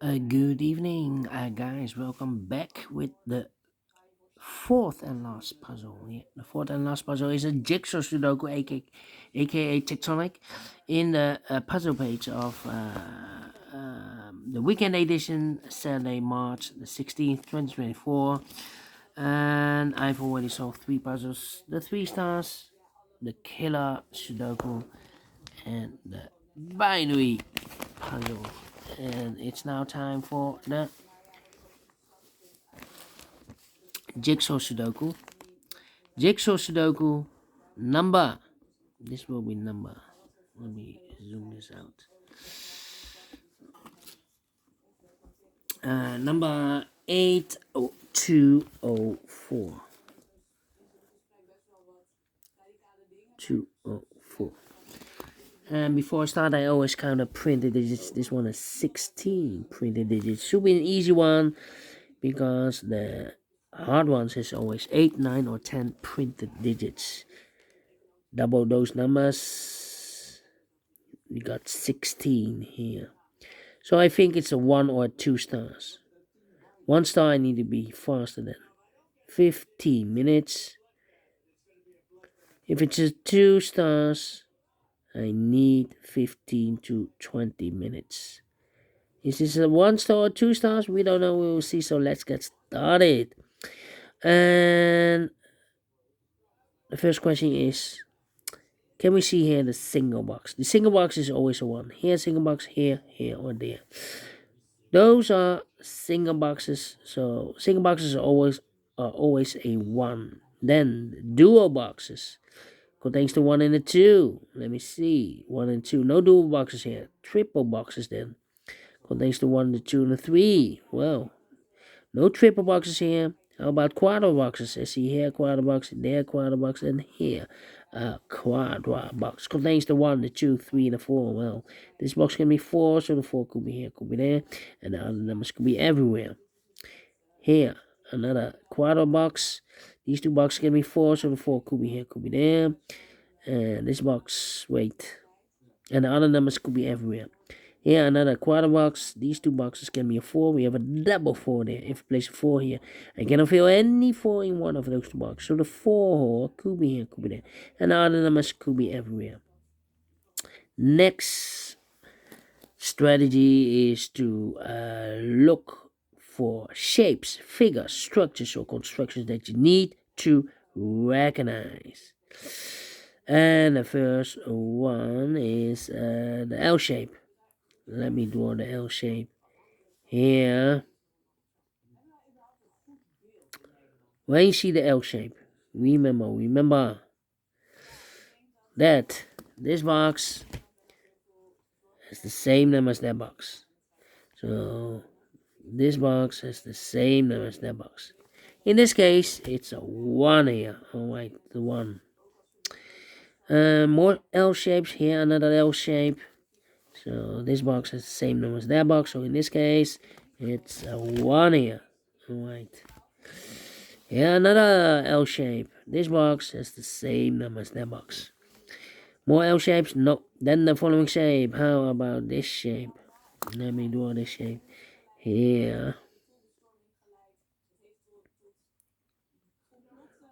Good evening, guys. Welcome back with the fourth and last puzzle. Yeah, the fourth and last puzzle is a jigsaw Sudoku, aka Tectonic, in the puzzle page of the weekend edition, Saturday, March the 16th, 2024. And I've already solved three puzzles: the 3 stars, the killer Sudoku, and the binary puzzle. And it's now time for the Jigsaw Sudoku. Jigsaw Sudoku number. This will be number. Let me zoom this out. Number 80204. 204. And before I start, I always count up printed digits. This one is 16 printed digits. Should be an easy one because the hard ones is always 8, 9, or 10 printed digits. Double those numbers. We got 16 here. So I think it's a 1 or 2 stars. 1 star I need to be faster than 15 minutes. If it's a 2 stars, I need 15 to 20 minutes. Is this a 1 star or 2 stars? We don't know. We will see. So let's get started. And the first question is, can we see here the single box? The single box is always a 1. Here, single box, here, or there. Those are single boxes. So single boxes are always a 1. Then dual boxes contains the 1 and the 2. Let me see. 1 and 2. No dual boxes here. Triple boxes then. Contains the 1, the 2, and the 3. Well, no triple boxes here. How about quadra boxes? I see here quadra box, there quadra box, and here quadra box. Contains the 1, the 2, 3, and the 4. Well, this box can be 4, so the 4 could be here, could be there, and the other numbers could be everywhere. Here, another quadra box. These two boxes can be 4, so the 4 could be here, could be there. And this box, wait. And the other numbers could be everywhere. Here, another quarter box. These two boxes can be a 4. We have a double 4 there. If I place a 4 here, I cannot fill any 4 in one of those two boxes. So the 4 could be here, could be there. And the other numbers could be everywhere. Next strategy is to look for shapes, figures, structures, or constructions that you need to recognize. And the first one is the L shape. Let me draw the L shape here. When you see the L shape, remember that this box has the same number as that box. So this box has the same number as that box. In this case, it's a 1 here. Alright, the 1. More L shapes here, another L shape. So this box has the same number as that box. So in this case, it's a 1 here. Alright. Here another L shape. This box has the same number as that box. More L shapes? No. Then the following shape. How about this shape? Let me draw this shape here.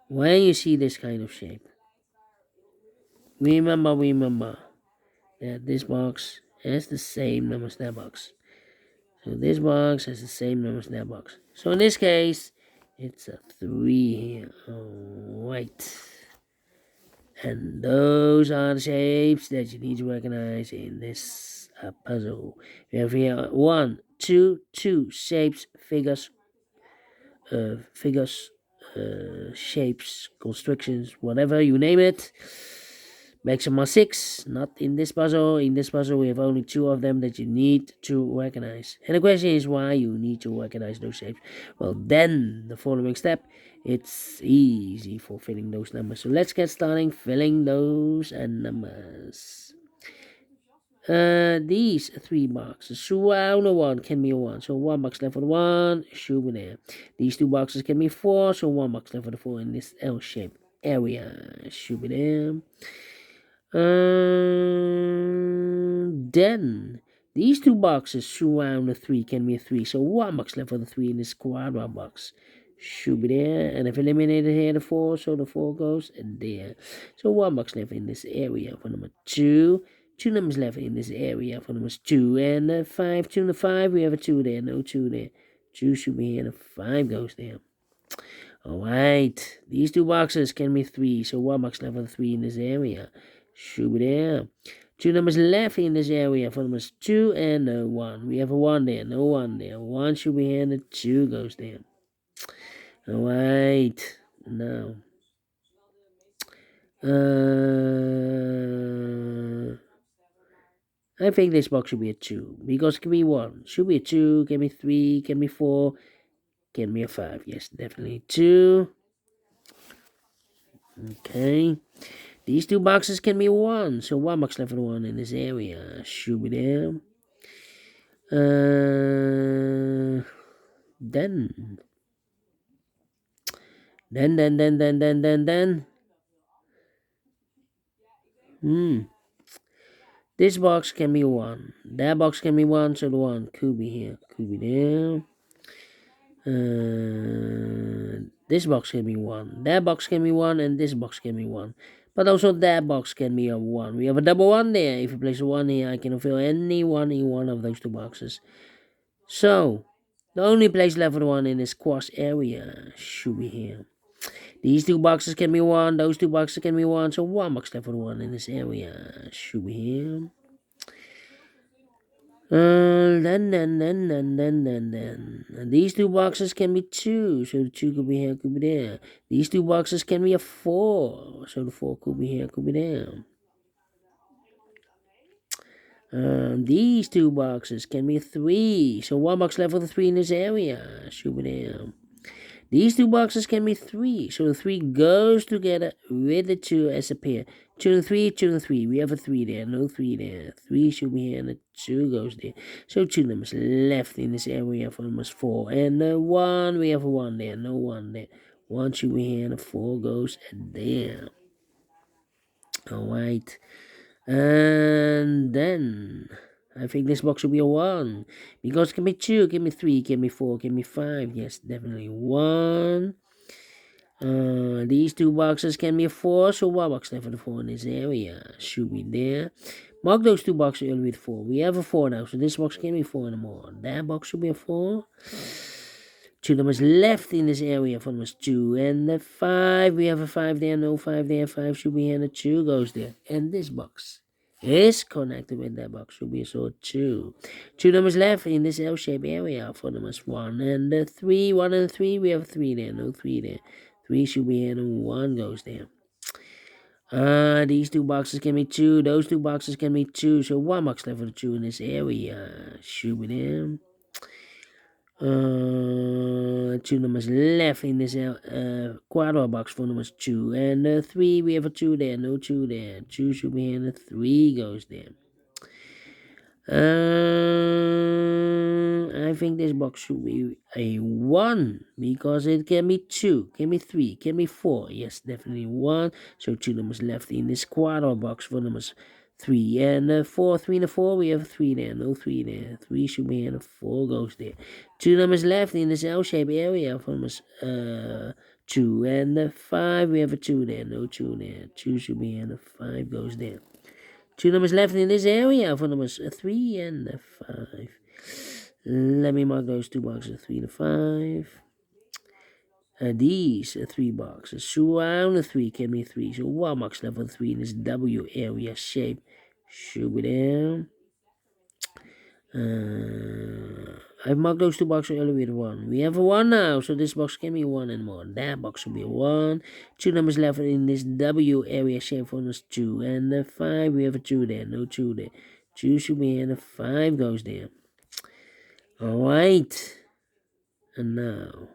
When you see this kind of shape, remember that this box has the same number as that box. So this box has the same number as that box. So in this case, it's a 3 here. Alright. And those are the shapes that you need to recognize in this puzzle. We have here 1, 2, 2 shapes, figures, shapes, constructions, whatever you name it. Maximum 6, not in this puzzle. In this puzzle, we have only 2 of them that you need to recognize. And the question is why you need to recognize those shapes. Well, then the following step, it's easy for filling those numbers. So let's get starting filling those numbers. These 3 boxes, surround the 1 can be a 1. So 1 box left for the 1, should be there. These 2 boxes can be 4, so 1 box left for the 4 in this L-shaped area, should be there. Then These two boxes surround the 3 can be a 3. So 1 box left for the 3 in this quadra box. Should be there. And I've eliminated here the 4, so the 4 goes there. So 1 box left in this area for number 2. 2 numbers left in this area for numbers 2 and 5. 2 and 5, we have a 2 there, no 2 there. 2 should be here, and 5 goes there. Alright, these two boxes can be 3, so 1 box left for the 3 in this area. Should be there. 2 numbers left in this area for numbers 2 and 1. We have a 1 there, no 1 there. 1 should be here, and the 2 goes there. Alright, now. I think this box should be a 2, because it can be 1. Should be a 2, can be 3, can be 4, can be a 5. Yes, definitely 2. Okay. These two boxes can be 1, so 1 box left for the 1 in this area. Should be there. Then. This box can be 1. That box can be 1, so the 1 could be here, could be there. This box can be 1. That box can be 1, and this box can be 1. But also that box can be a 1. We have a double 1 there. If you place a 1 here, I can fill any 1 in one of those two boxes. So, the only place left for the 1 in this cross area should be here. These two boxes can be 1. Those two boxes can be 1. So 1 box left for the 1 in this area should be here. Then. And these two boxes can be 2, so the 2 could be here, could be there. These two boxes can be a 4, so the 4 could be here, could be there. These two boxes can be 3, so 1 box left for the 3 in this area should be there. These two boxes can be 3, so the 3 goes together with the 2 as a pair. 2 and 3, 2 and 3. We have a 3 there, no 3 there. 3 should be here, and the 2 goes there. So 2 numbers left in this area for numbers 4. And the 1, we have a 1 there, no 1 there. 1 should be here, and the 4 goes there. Alright. And then I think this box should be a 1. Because it can be 2, it can be 3, it can be 4, it can be 5. Yes, definitely 1. These two boxes can be a 4, so 1 box left for the 4 in this area should be there. Mark those two boxes early with 4. We have a 4 now, so this box can be 4 and more. That box should be a 4. 2 numbers left in this area for numbers 2 and the 5. We have a 5 there, no 5 there. 5 should be here, and the 2 goes there. And this box is connected with that box, should be so 2. 2 numbers left in this L-shaped area for numbers 1 and the 3. 1 and 3, we have a 3 there, no 3 there. 3 should be here, and 1 goes there. These two boxes can be 2. Those two boxes can be 2. So 1 box left for the 2 in this area should be there. 2 numbers left in this quadra box for numbers 2 and 3. We have a 2 there, no 2 there. 2 should be here, and the 3 goes there. I think this box should be a 1 because it can be 2, can be 3, can be 4. Yes, definitely 1. So 2 numbers left in this quadra box for numbers 3 and 4. 3 and a 4, we have a 3 there, no 3 there. 3 should be here, and 4 goes there. 2 numbers left in this L-shaped area for numbers 2 and 5. We have a 2 there, no 2 there. 2 should be here, and 5 goes there. 2 numbers left in this area for numbers 3 and 5. Let me mark those two boxes, 3 to 5. These 3 boxes surround the 3 can be 3. So 1 box left for 3 in this W area shape should be there. I've marked those two boxes earlier with 1. We have a 1 now, so this box can be 1 and more. That box should be a 1. 2 numbers left in this W area shape for us 2 and 5. We have a 2 there, no 2 there. 2 should be here, and 5 goes there. Alright. And now,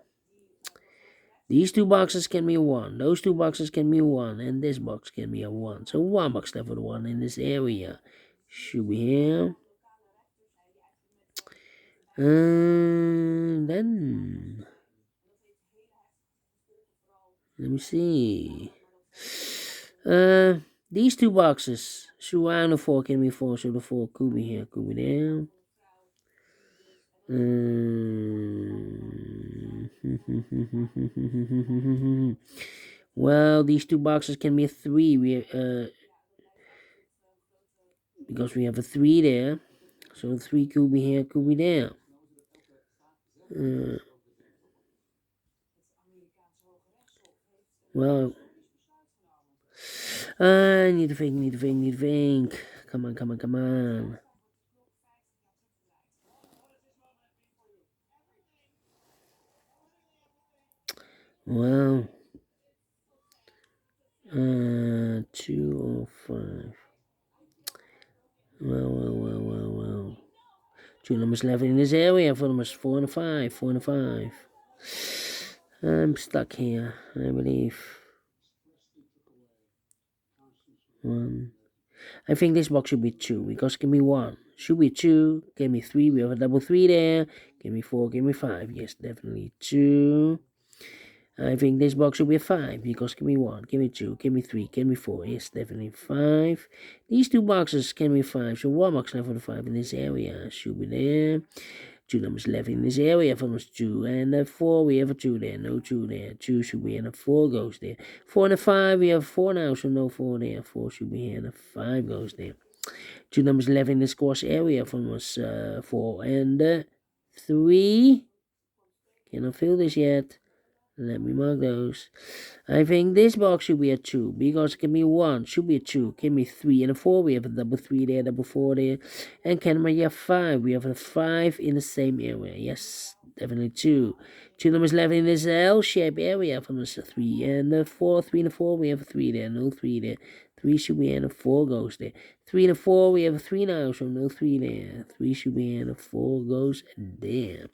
these two boxes can be 1. Those two boxes can be 1. And this box can be a 1. So 1 box left for the 1 in this area should be here. Then let me see. These two boxes surround the 4 can be 4, so the 4 could be here, could be there. Well, these two boxes can be a 3. Because we have a 3 there. So 3 could be here, could be there. Well, I need to think. Come on. Well, 205. Well. Two numbers left in this area for numbers 4 and 5. 4 and 5. I'm stuck here, I believe. 1. I think this box should be 2 because give me 1. Should be 2. Give me 3. We have a double 3 there. Give me 4. Give me 5. Yes, definitely 2. I think this box should be a 5 because give me 1. Give me 2. Give me 3. Give me 4. Yes, definitely 5. These two boxes can be 5. So 1 box left for the 5 in this area should be there. 2 numbers left in this area for numbers 2 and 4. We have a 2 there, no 2 there. 2 should be in a 4 goes there. 4 and a 5, we have 4 now, so no 4 there. 4 should be here and a 5 goes there. 2 numbers left in the squash area for numbers 4 and 3. Cannot fill this yet. Let me mark those. I think this box should be a 2 because give me 1 should be a 2. Give me 3 and a 4. We have a double 3 there, double 4 there. And can we have 5? We have a 5 in the same area. Yes, definitely 2. 2 numbers left in this L-shaped area from the 3 and the 4. 3 and a 4. We have a 3 there, no 3 there. 3 should be in a 4 goes there. 3 and a 4. We have a 3 now, so no 3 there. 3 should be in a 4 goes there.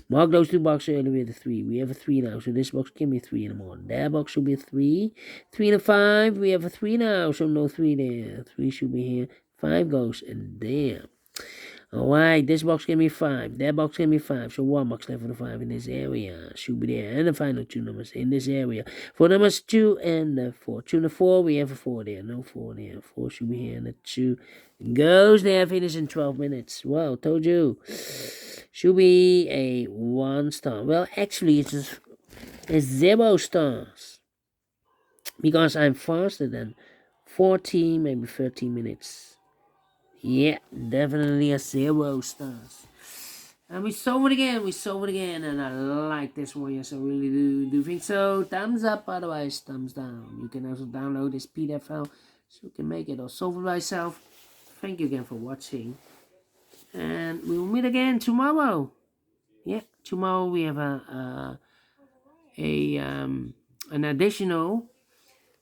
Mark those two boxes earlier with a 3. We have a 3 now, so this box can be 3 in the morning. That box should be a 3. 3 and a 5. We have a 3 now, so no 3 there. 3 should be here. 5 goes there. Alright, this box can be 5. That box can be 5. So 1 box left for the 5 in this area. Should be there. And the final 2 numbers in this area. For numbers 2 and 4. 2 and the 4, we have a 4 there. No 4 there. 4 should be here. And the 2 goes there. Finish in 12 minutes. Well, told you. Should be a 1 star. Well, actually, it's 0 stars. Because I'm faster than 14, maybe 13 minutes. Yeah, definitely a 0 stars. And we solve it again, and I like this one, yes, I really do think so. Thumbs up, otherwise thumbs down. You can also download this PDF file, so you can make it or solve it by yourself. Thank you again for watching, and we will meet again tomorrow. Yeah, tomorrow we have an additional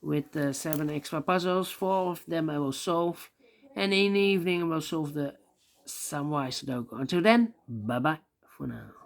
with 7 extra puzzles. 4 of them I will solve, and in the evening I will solve the Samurai Sudoku. Until then, bye bye for now.